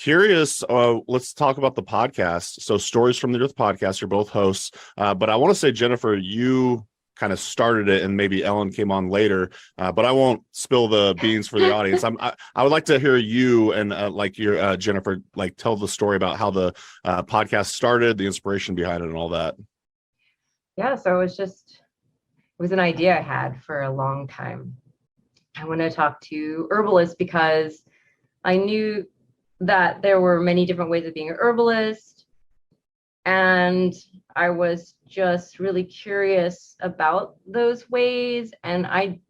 Curious, let's talk about the podcast. So Stories from the Earth podcast, you're both hosts, but I want to say, Jennifer, you kind of started it and maybe Ellen came on later, but I won't spill the beans for the audience. I would like to hear you and like your Jennifer, like tell the story about how the podcast started, the inspiration behind it and all that. Yeah, so it was an idea I had for a long time. I want to talk to herbalists because I knew that there were many different ways of being a herbalist. And I was just really curious about those ways. And I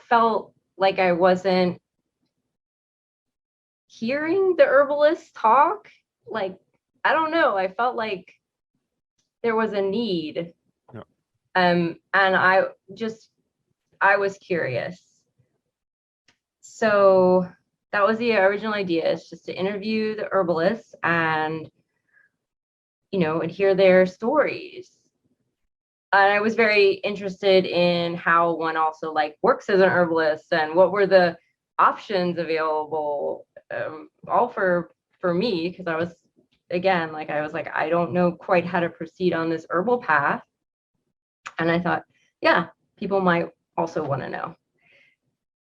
felt like I wasn't hearing the herbalists talk. Like, I don't know. I felt like there was a need. Yeah. And I was curious. So that was the original idea, is just to interview the herbalists and, and hear their stories. And I was very interested in how one also like works as an herbalist and what were the options available, all for me, because I was, again, like I was like, I don't know quite how to proceed on this herbal path. And I thought, yeah, people might also want to know.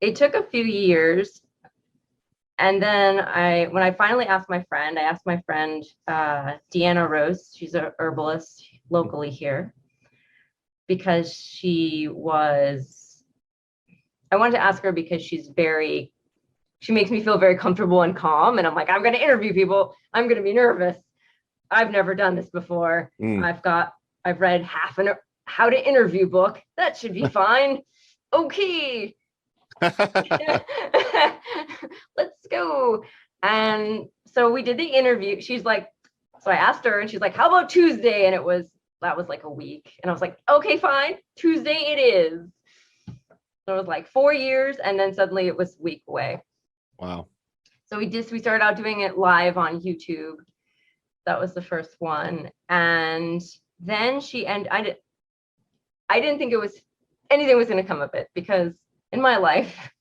It took a few years. And then when I finally asked my friend, Deanna Rose, she's a herbalist locally here, because I wanted to ask her because she makes me feel very comfortable and calm. And I'm like, I'm going to interview people. I'm going to be nervous. I've never done this before. I've read half an how to interview book. That should be fine. Okay. Let's go. And so we did the interview. So I asked her and she's like, how about Tuesday? And that was like a week. And I was like, okay, fine. Tuesday it is. So it was like 4 years. And then suddenly it was a week away. Wow. So we started out doing it live on YouTube. That was the first one. And then I didn't think anything was going to come of it, because in my life,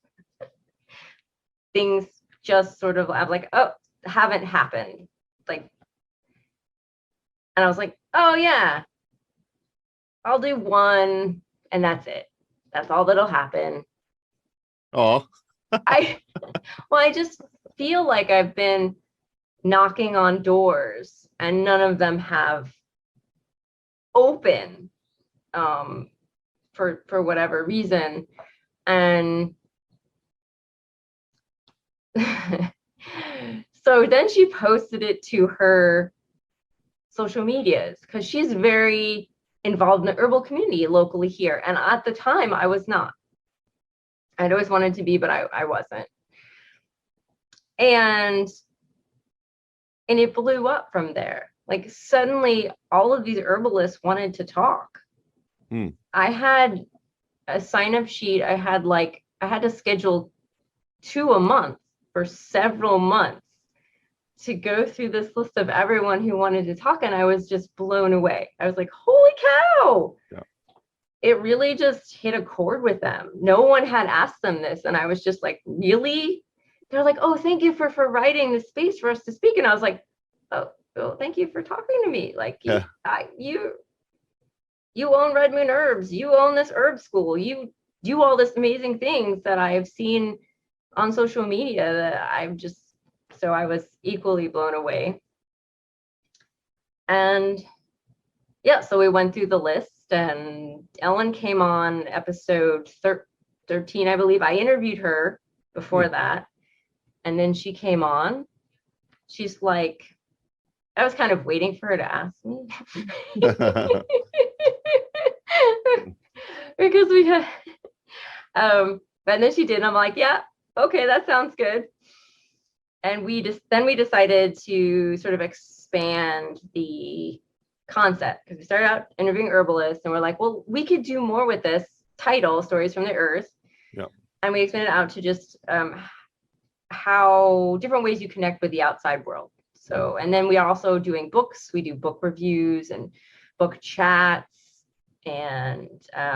things just sort of, I'm like, oh, haven't happened. Like, and I was like, oh yeah, I'll do one and that's it. That's all that'll happen. Oh. I just feel like I've been knocking on doors and none of them have opened, for whatever reason. And so then she posted it to her social medias, because she's very involved in the herbal community locally here. And at the time, I was not. I'd always wanted to be, but I wasn't. And it blew up from there. Like suddenly all of these herbalists wanted to talk. I had a sign-up sheet. I had to schedule 2 a month for several months to go through this list of everyone who wanted to talk. And I was just blown away. I was like, holy cow. Yeah. It really just hit a chord with them. No one had asked them this. And I was just like, really? They're like, oh, thank you for writing this space for us to speak. And I was like, oh, well, thank you for talking to me. Like, yeah. You own Red Moon Herbs. You own this herb school. You do all this amazing things that I've seen on social media that so I was equally blown away. And yeah, so we went through the list and Ellen came on episode 13, I believe. I interviewed her before that. And then she came on. She's like, I was kind of waiting for her to ask me. Because we had, and then she did. And I'm like, yeah, okay, that sounds good. And we decided to sort of expand the concept, because we started out interviewing herbalists and we're like, well, we could do more with this title, Stories from the Earth. Yep. And we expanded out to just how different ways you connect with the outside world. So, and then we are also doing books. We do book reviews and book chats. And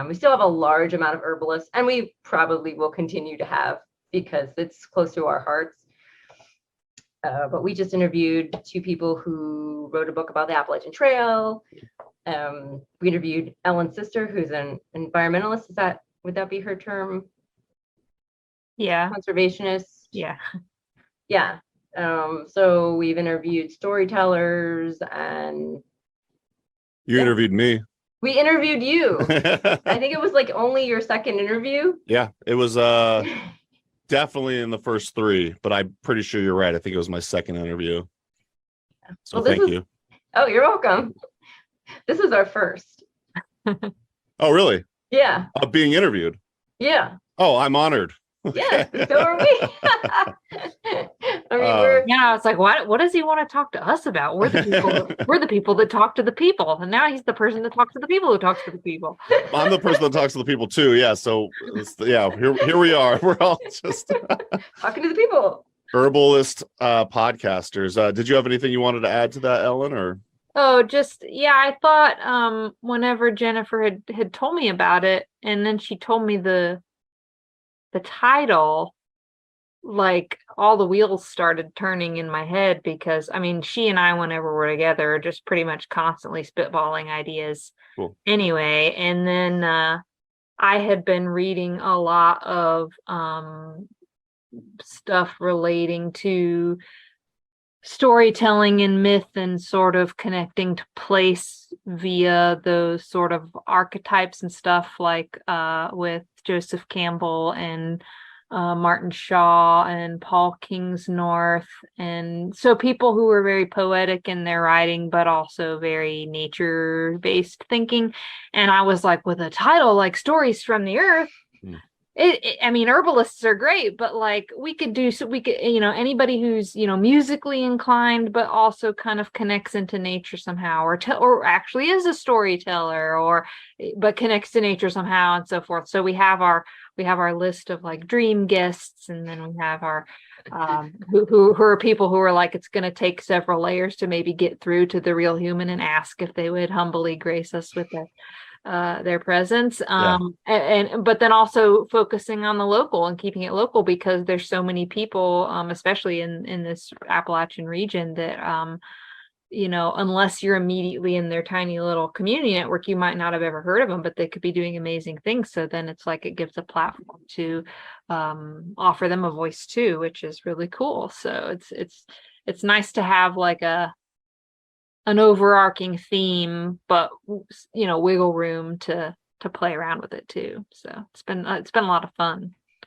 we still have a large amount of herbalists, and we probably will continue to have, because it's close to our hearts. But we just interviewed 2 people who wrote a book about the Appalachian Trail. We interviewed Ellen's sister, who's an environmentalist. Would that be her term? Yeah. Conservationist. Yeah. Yeah. So we've interviewed storytellers, and You interviewed me. we interviewed you. I think it was like only your second interview. Yeah, it was definitely in the first 3, but I'm pretty sure you're right. I think it was my second interview. So thank you. Oh, you're welcome. This is our first. Oh, really? Yeah. Of being interviewed. Yeah. Oh, I'm honored. Yeah, so are we. I mean, yeah, it's like, what does he want to talk to us about? We're the people. We're the people that talk to the people, and now he's the person that talks to the people who talks to the people. I'm the person that talks to the people too. Yeah, so yeah, here we are. We're all just talking to the people. Herbalist podcasters. Did you have anything you wanted to add to that, Ellen? Or oh, just yeah, I thought whenever Jennifer had told me about it, and then she told me the title, like all the wheels started turning in my head, because I mean, she and I, whenever we're together, are just pretty much constantly spitballing ideas. Cool. Anyway, and then I had been reading a lot of stuff relating to storytelling and myth, and sort of connecting to place via those sort of archetypes and stuff, like with Joseph Campbell and Martin Shaw and Paul Kingsnorth. And so people who were very poetic in their writing, but also very nature-based thinking. And I was like, with a title like Stories from the Earth, I mean, herbalists are great, but like we could, anybody who's, musically inclined, but also kind of connects into nature somehow, or actually is a storyteller, but connects to nature somehow, and so forth. So we have our list of like dream guests, and then we have our who are people who are like, it's going to take several layers to maybe get through to the real human and ask if they would humbly grace us with their presence, but then also focusing on the local and keeping it local, because there's so many people, especially in this Appalachian region, that unless you're immediately in their tiny little community network, you might not have ever heard of them, but they could be doing amazing things. So then it's like it gives a platform to offer them a voice too, which is really cool. So it's nice to have like an overarching theme, but wiggle room to play around with it too. So it's been a lot of fun.